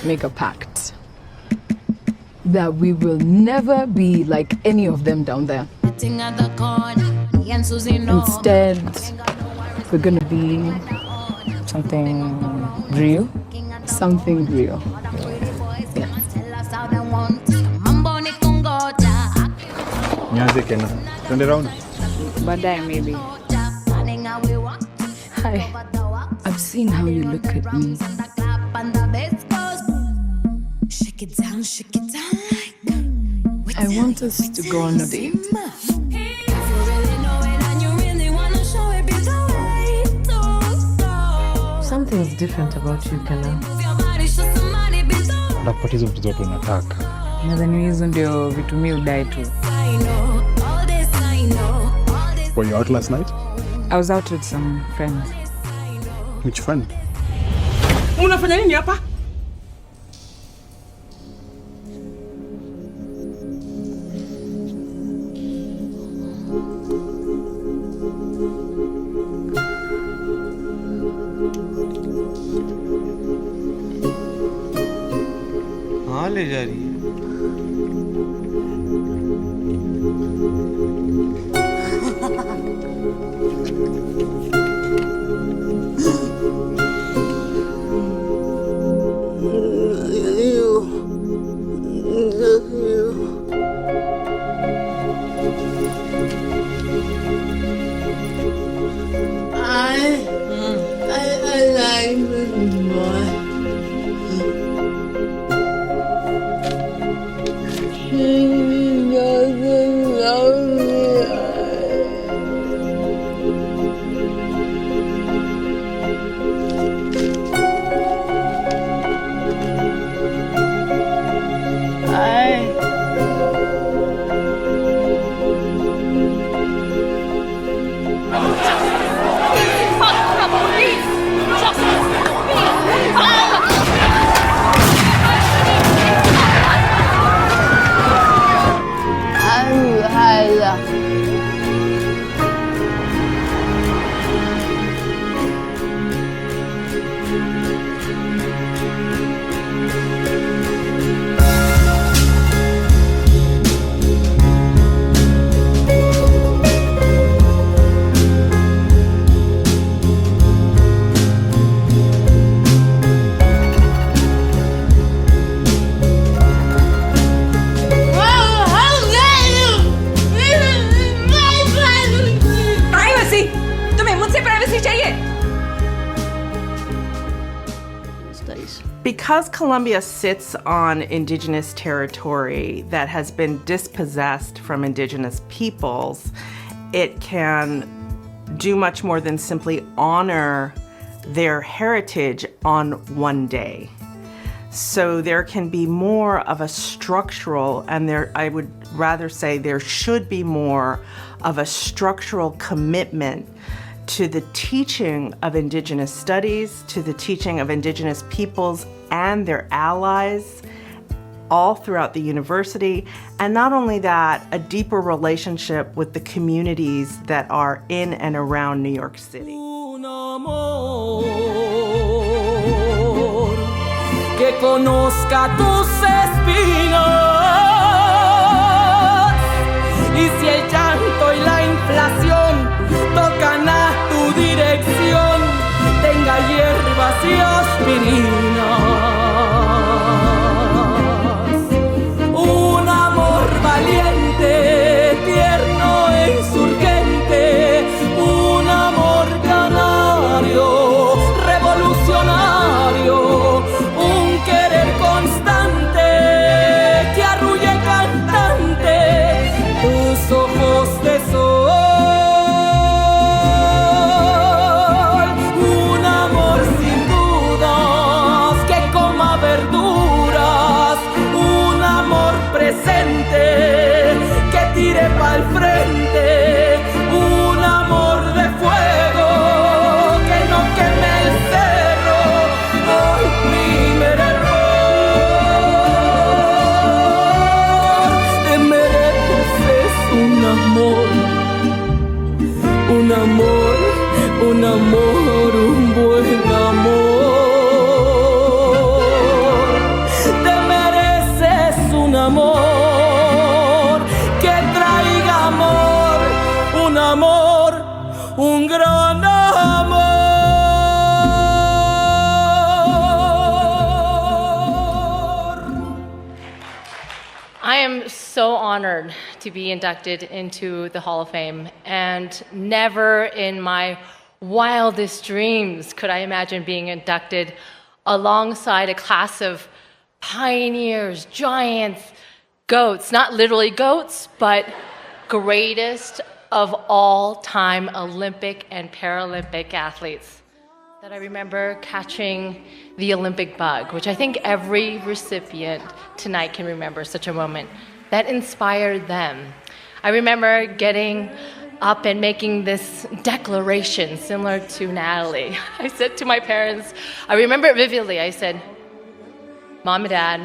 make a pact that we will never be like any of them down there. Instead, we're gonna be Something real? something real. Music and turn around. Baadaye maybe. Hi. I've seen how you look at me. I want us to go on a date. Something's different about you, Kana. Ndakupatia hizo vitu zote unataka. Nadhani hizo ndio vitu mimi udai tu. Were you out last night? I was out with some friends. Which friend? Unafanya nini hapa? हाँ ले जा रही है I like this boy. He doesn't love me. Because Colombia sits on indigenous territory that has been dispossessed from indigenous peoples, it can do much more than simply honor their heritage on one day. So there can be more of a structural, and I would rather say there should be more of a structural commitment to the teaching of indigenous studies, to the teaching of indigenous peoples and their allies all throughout the university. And not only that, a deeper relationship with the communities that are in and around New York City. Que conozca tus espinas, y si el llanto y la inflación tocan a tu dirección, tenga hierbas y aspirinas. Un amor valiente, tierno e insurgente, un amor canario, revolucionario, un querer constante que arrulle cantante tus ojos de sol. Un amor sin duda honored to be inducted into the Hall of Fame, and never in my wildest dreams could I imagine being inducted alongside a class of pioneers, giants, goats, not literally goats, but greatest of all time Olympic and Paralympic athletes. That I remember catching the Olympic bug, which I think every recipient tonight can remember such a moment. That inspired them. I remember getting up and making this declaration similar to Natalie. I said to my parents, I remember it vividly, I said, Mom and Dad,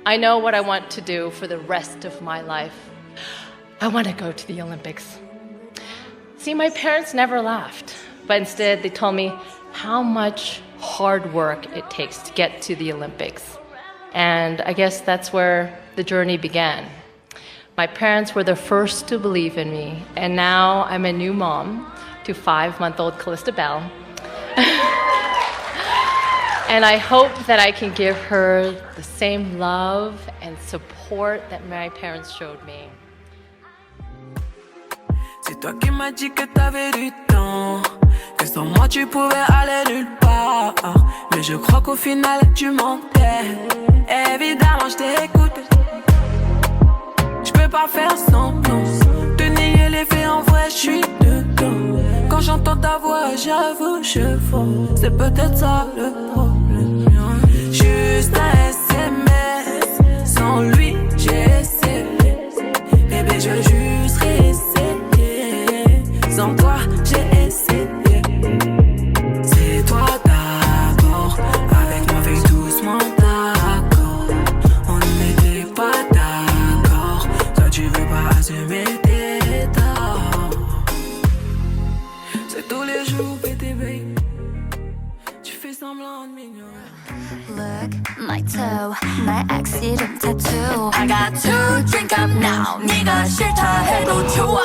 I know what I want to do for the rest of my life. I want to go to the Olympics. See, my parents never laughed, but instead they told me how much hard work it takes to get to the Olympics. And I guess that's where the journey began. My parents were the first to believe in me, and now I'm a new mom to 5-month-old Callista Bell. And I hope that I can give her the same love and support that my parents showed me. C'est toi qui m'as dit que t'avais du temps, que sans moi tu pouvais aller nulle part. Mais je crois qu'au final tu mentais. Évidemment je t'ai écouté. Je peux pas faire semblant de nier les faits, en vrai je suis dedans. Quand j'entends ta voix j'avoue je fonds. C'est peut-être ça le problème. Juste un SMS, sans lui j'ai essayé. Bébé je veux juste réessayer. Sans toi, j'ai essayé. C'est toi d'abord. Avec moi, fais doucement d'accord. On n'était pas d'accord. Toi, tu veux pas assumer tes torts. C'est tous les jours, bébé. Tu fais semblant de m'ignorer. Look, my toe, my accident tattoo. I got to drink up now. 네가 싫다 해도 좋아.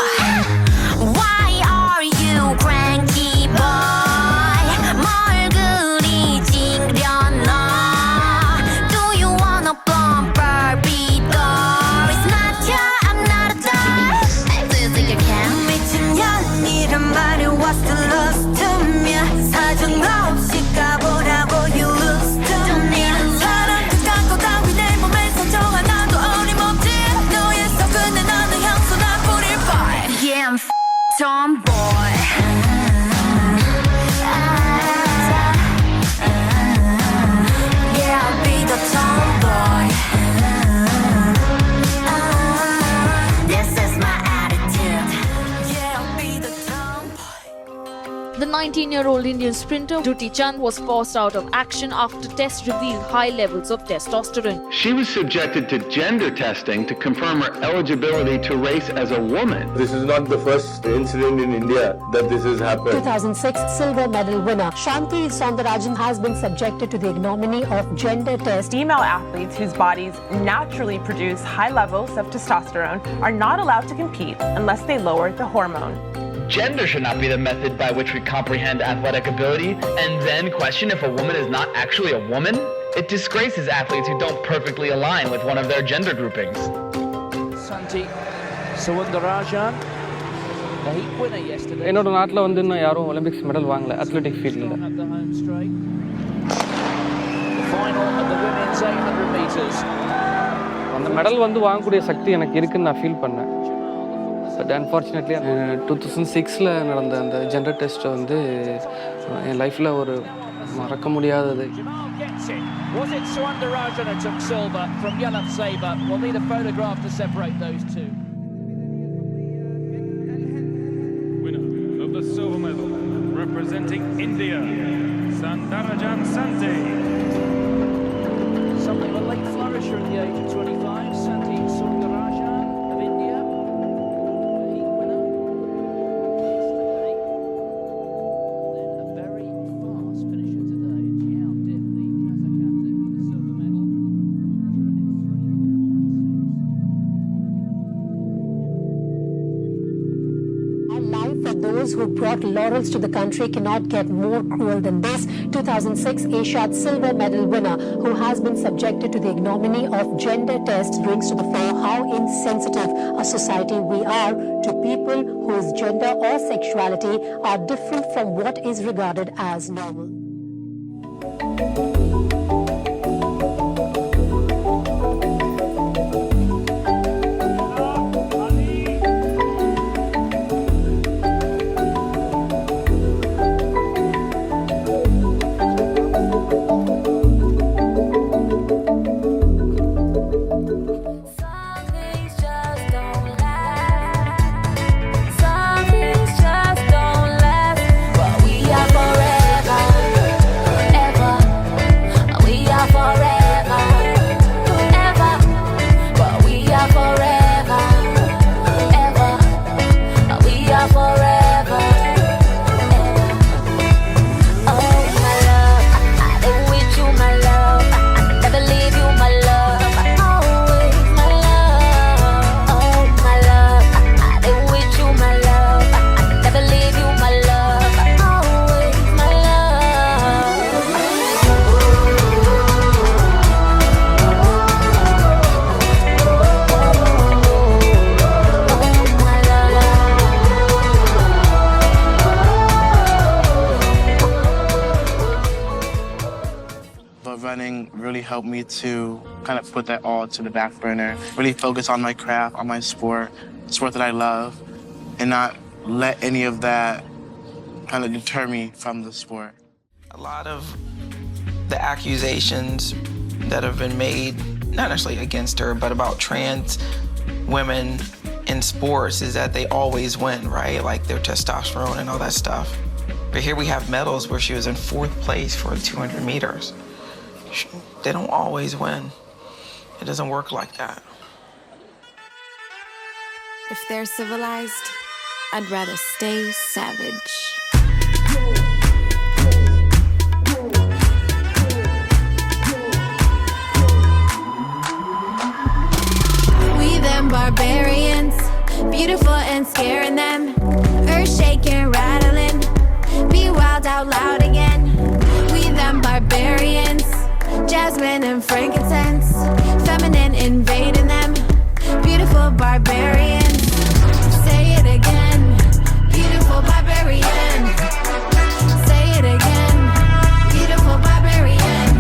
Why are you cranky boy? 뭘 그리 찡그려놔? Do you wanna bump Barbie doll? It's not your, I'm not a doll. Do you think you can? 미친년이란 말이 what's the loss to me? 사정 없이 가보라고 you lose to me. 사랑 끝간 거 따위 내 몸에 상처 하나도 어림없지. 너의 속은 나는 향수 난 뿌릴 boy. Yeah, I'm tomboy. Yeah, I'll be the tomboy. This is my attitude. Yeah, I'll be the tomboy. The 19-year-old Indian sprinter Duty Chand was forced out of action after tests revealed high levels of testosterone. She was subjected to gender testing to confirm her eligibility to race as a woman. This is not the first incident in India that this has happened. 2006 silver medal winner Shanti Soundarajan has been subjected to the ignominy of gender test. Female athletes whose bodies naturally produce high levels of testosterone are not allowed to compete unless they lower the hormone. Gender should not be the method by which we comprehend athletic ability and then question if a woman is not actually a woman. It disgraces athletes who don't perfectly align with one of their gender groupings. Santi Soundarajan, the heat winner yesterday. என்னோட நாட்டில் வந்து இன்னும் யாரும் Olympics medal வாங்கல athletic ஃபீல்டில். அந்த medal வந்து வாங்கக்கூடிய சக்தி எனக்கு இருக்குன்னு நான் ஃபீல் பண்ணேன். பட் அன்ஃபார்ச்சுனேட்லி 2006 நடந்த அந்த ஜெண்டர் டெஸ்ட்டை வந்து என் லைஃப்பில் ஒரு மறக்க முடியாதது. Was it Soundarajan who took silver from Yellow Sabre? We'll need a photograph to separate those two. Winner of the silver medal, representing India, Soundarajan Santi. Something of a late flourisher at the age of 25, Santi Soundarajan of India. Heat winner. Then a very fast finisher today. She outdid the Kazakh athlete for the silver medal. A life for those who brought laurels to the country cannot get more cruel than this. 2006 Asiad silver medal winner who has been subjected to the ignominy of gender tests brings to the fore how insensitive a society we are to people whose gender or sexuality are different from what is regarded as normal. Running really helped me to kind of put that all to the back burner, really focus on my craft, on my sport that I love, and not let any of that kind of deter me from the sport. A lot of the accusations that have been made, not necessarily against her, but about trans women in sports is that they always win, right? Like their testosterone and all that stuff. But here we have medals where she was in 4th place for 200 meters. They don't always win. It doesn't work like that. If they're civilized, I'd rather stay savage. We them barbarians, beautiful and scaring them, earth shaking, rattling, be wild out loud again. We them barbarians, jasmine and frankincense, feminine invading them, beautiful barbarians. Say it again, beautiful barbarian. Say it again, beautiful barbarian.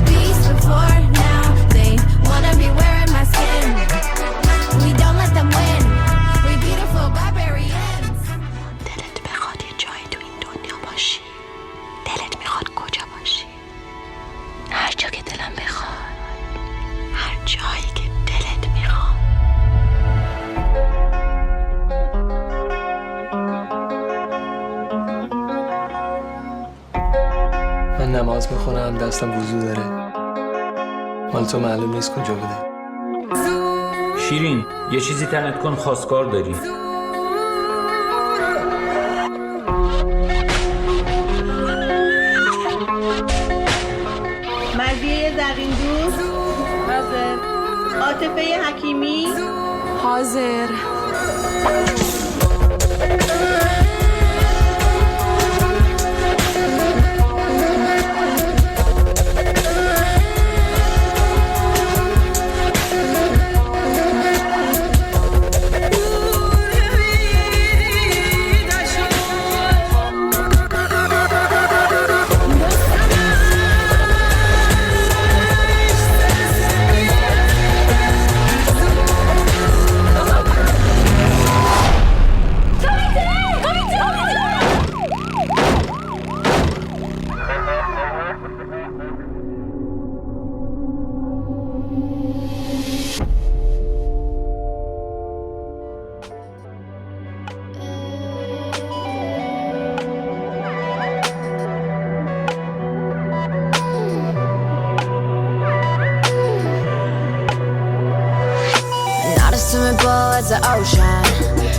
Beast before now, they wanna be wearing my skin. We don't let them win, we beautiful barbarians. دلت بخواد یه جایی تو این دنیا باشی، دلت میخواد کجا باشی؟ هر جا که دلم بخواد، هر جایی که دلت میخواد. من نماز میخونم، دستم وضو داره. مال تو معلوم نیست کجا بوده. شیرین یه چیزی تنت کن، خواستگار داری. مزیه زرین دوست حاضر. عاطفه حکیمی حاضر. As the ocean,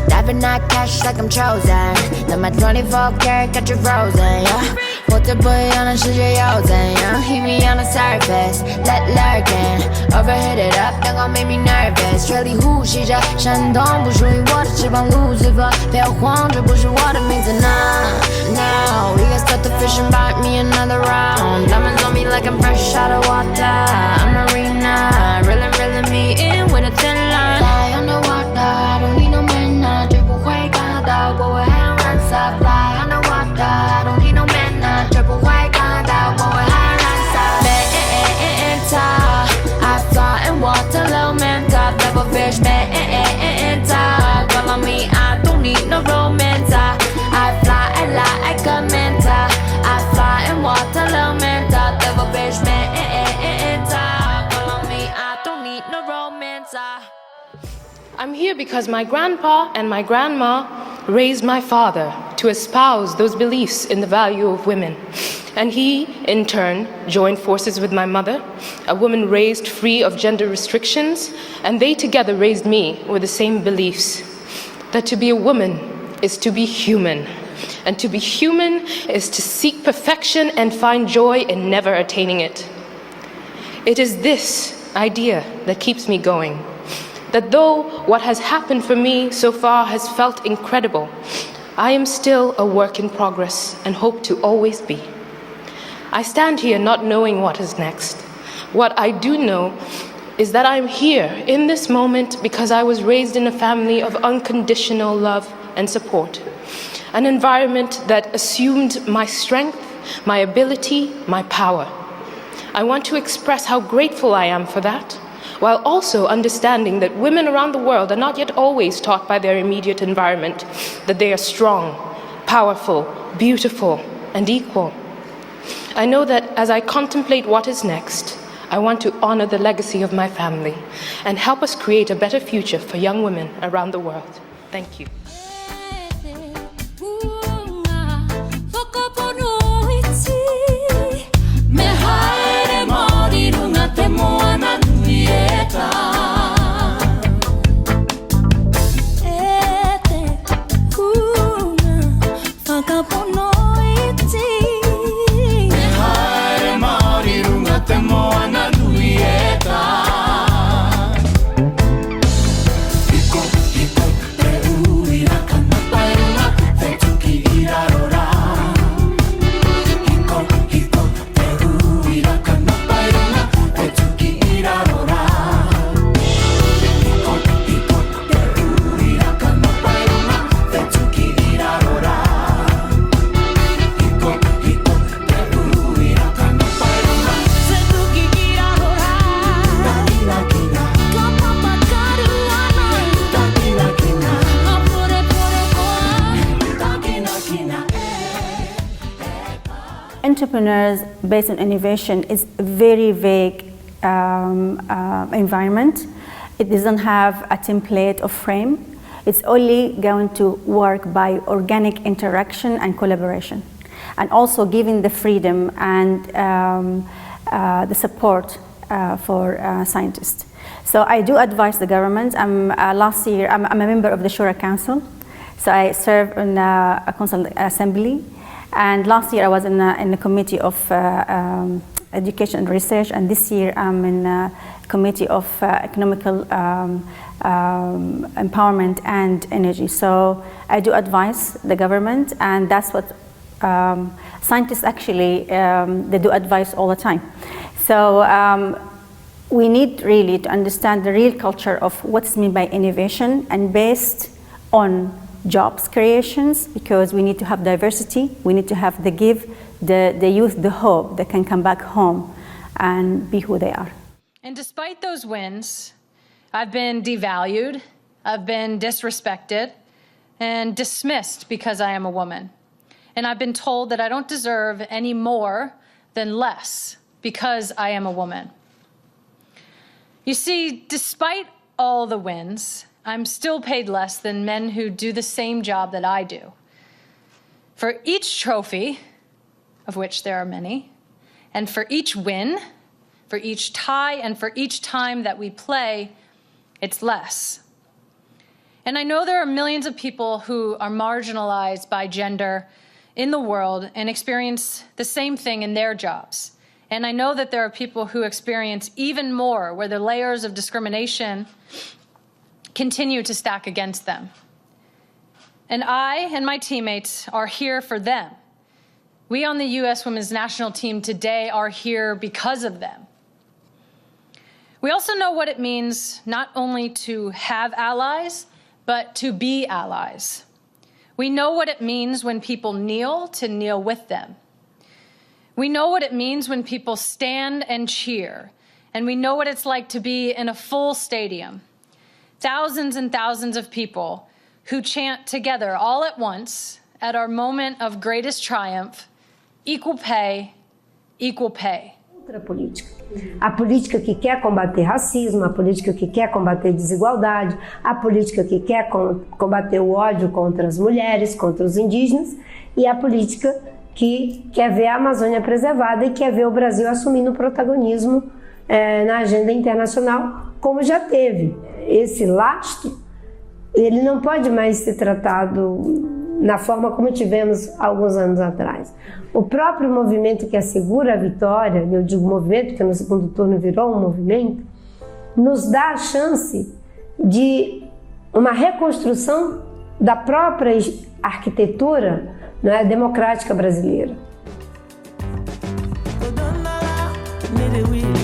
Diving that cash like I'm chosen. Then my 24 karat got you frozen, yeah. Put the boy on a shit yeah. Heat me on the surface, let lurking. Overheat it up, that gon' make me nervous. 这里呼吸着闪动，不属于我的翅膀 Lucifer， 不要慌，这不是我的名字 No, we gon' start the fish and bite me another round. Diamonds on me like I'm fresh out of water. I'm Marina, reeling me in with a thin line. Fly underwater, I don't need no man now. 绝不会看得到过我海洋染色 Fly underwater, I don't need no man now. 绝不会看得到过我海洋染色 Manta, I fly in water, little manta. Double fish, manta. Call on me, I don't need no romance. I fly like a manta. I fly in water, little manta. Double fish, manta. Call on me, I don't need no romance. I'm here because my grandpa and my grandma raised my father to espouse those beliefs in the value of women. And he, in turn, joined forces with my mother, a woman raised free of gender restrictions, and they together raised me with the same beliefs, that to be a woman is to be human, and to be human is to seek perfection and find joy in never attaining it. It is this idea that keeps me going, that though what has happened for me so far has felt incredible, I am still a work in progress and hope to always be. I stand here not knowing what is next. What I do know is that I'm here in this moment because I was raised in a family of unconditional love and support, an environment that assumed my strength, my ability, my power. I want to express how grateful I am for that, while also understanding that women around the world are not yet always taught by their immediate environment that they are strong, powerful, beautiful, and equal. I know that as I contemplate what is next, I want to honor the legacy of my family and help us create a better future for young women around the world. Thank you. Entrepreneurs based on innovation is a very vague environment. It doesn't have a template or frame. It's only going to work by organic interaction and collaboration, and also giving the freedom and the support for scientists. So I do advise the government. Last year, I'm a member of the Shura Council, so I serve in a council assembly. And last year I was in the committee of education and research, and this year I'm in the committee of economical empowerment and energy. So I do advise the government, and that's what scientists actually, they do advise all the time. So we need really to understand the real culture of what's meant by innovation, and based on jobs creations, because we need to have diversity. We need to have give the youth the hope that can come back home and be who they are. And despite those wins, I've been devalued, I've been disrespected, and dismissed because I am a woman. And I've been told that I don't deserve any more than less because I am a woman. You see, despite all the wins, I'm still paid less than men who do the same job that I do. For each trophy, of which there are many, and for each win, for each tie, and for each time that we play, it's less. And I know there are millions of people who are marginalized by gender in the world and experience the same thing in their jobs. And I know that there are people who experience even more, where the layers of discrimination continue to stack against them. And I and my teammates are here for them. We on the U.S. Women's National Team today are here because of them. We also know what it means not only to have allies, but to be allies. We know what it means when people kneel to kneel with them. We know what it means when people stand and cheer, and we know what it's like to be in a full stadium. Thousands and thousands of people who chant together all at once at our moment of greatest triumph, equal pay, equal pay. Outra política. A política que quer combater racismo, a política que quer combater desigualdade, a política que quer combater o ódio contra as mulheres, contra os indígenas, e a política que quer ver a Amazônia preservada e quer ver o Brasil assumindo protagonismo na agenda internacional, como já teve. Esse lastro, ele não pode mais ser tratado na forma como tivemos alguns anos atrás. O próprio movimento que assegura a vitória, eu digo movimento porque no segundo turno virou um movimento, nos dá a chance de uma reconstrução da própria arquitetura, né, democrática brasileira. Maybe we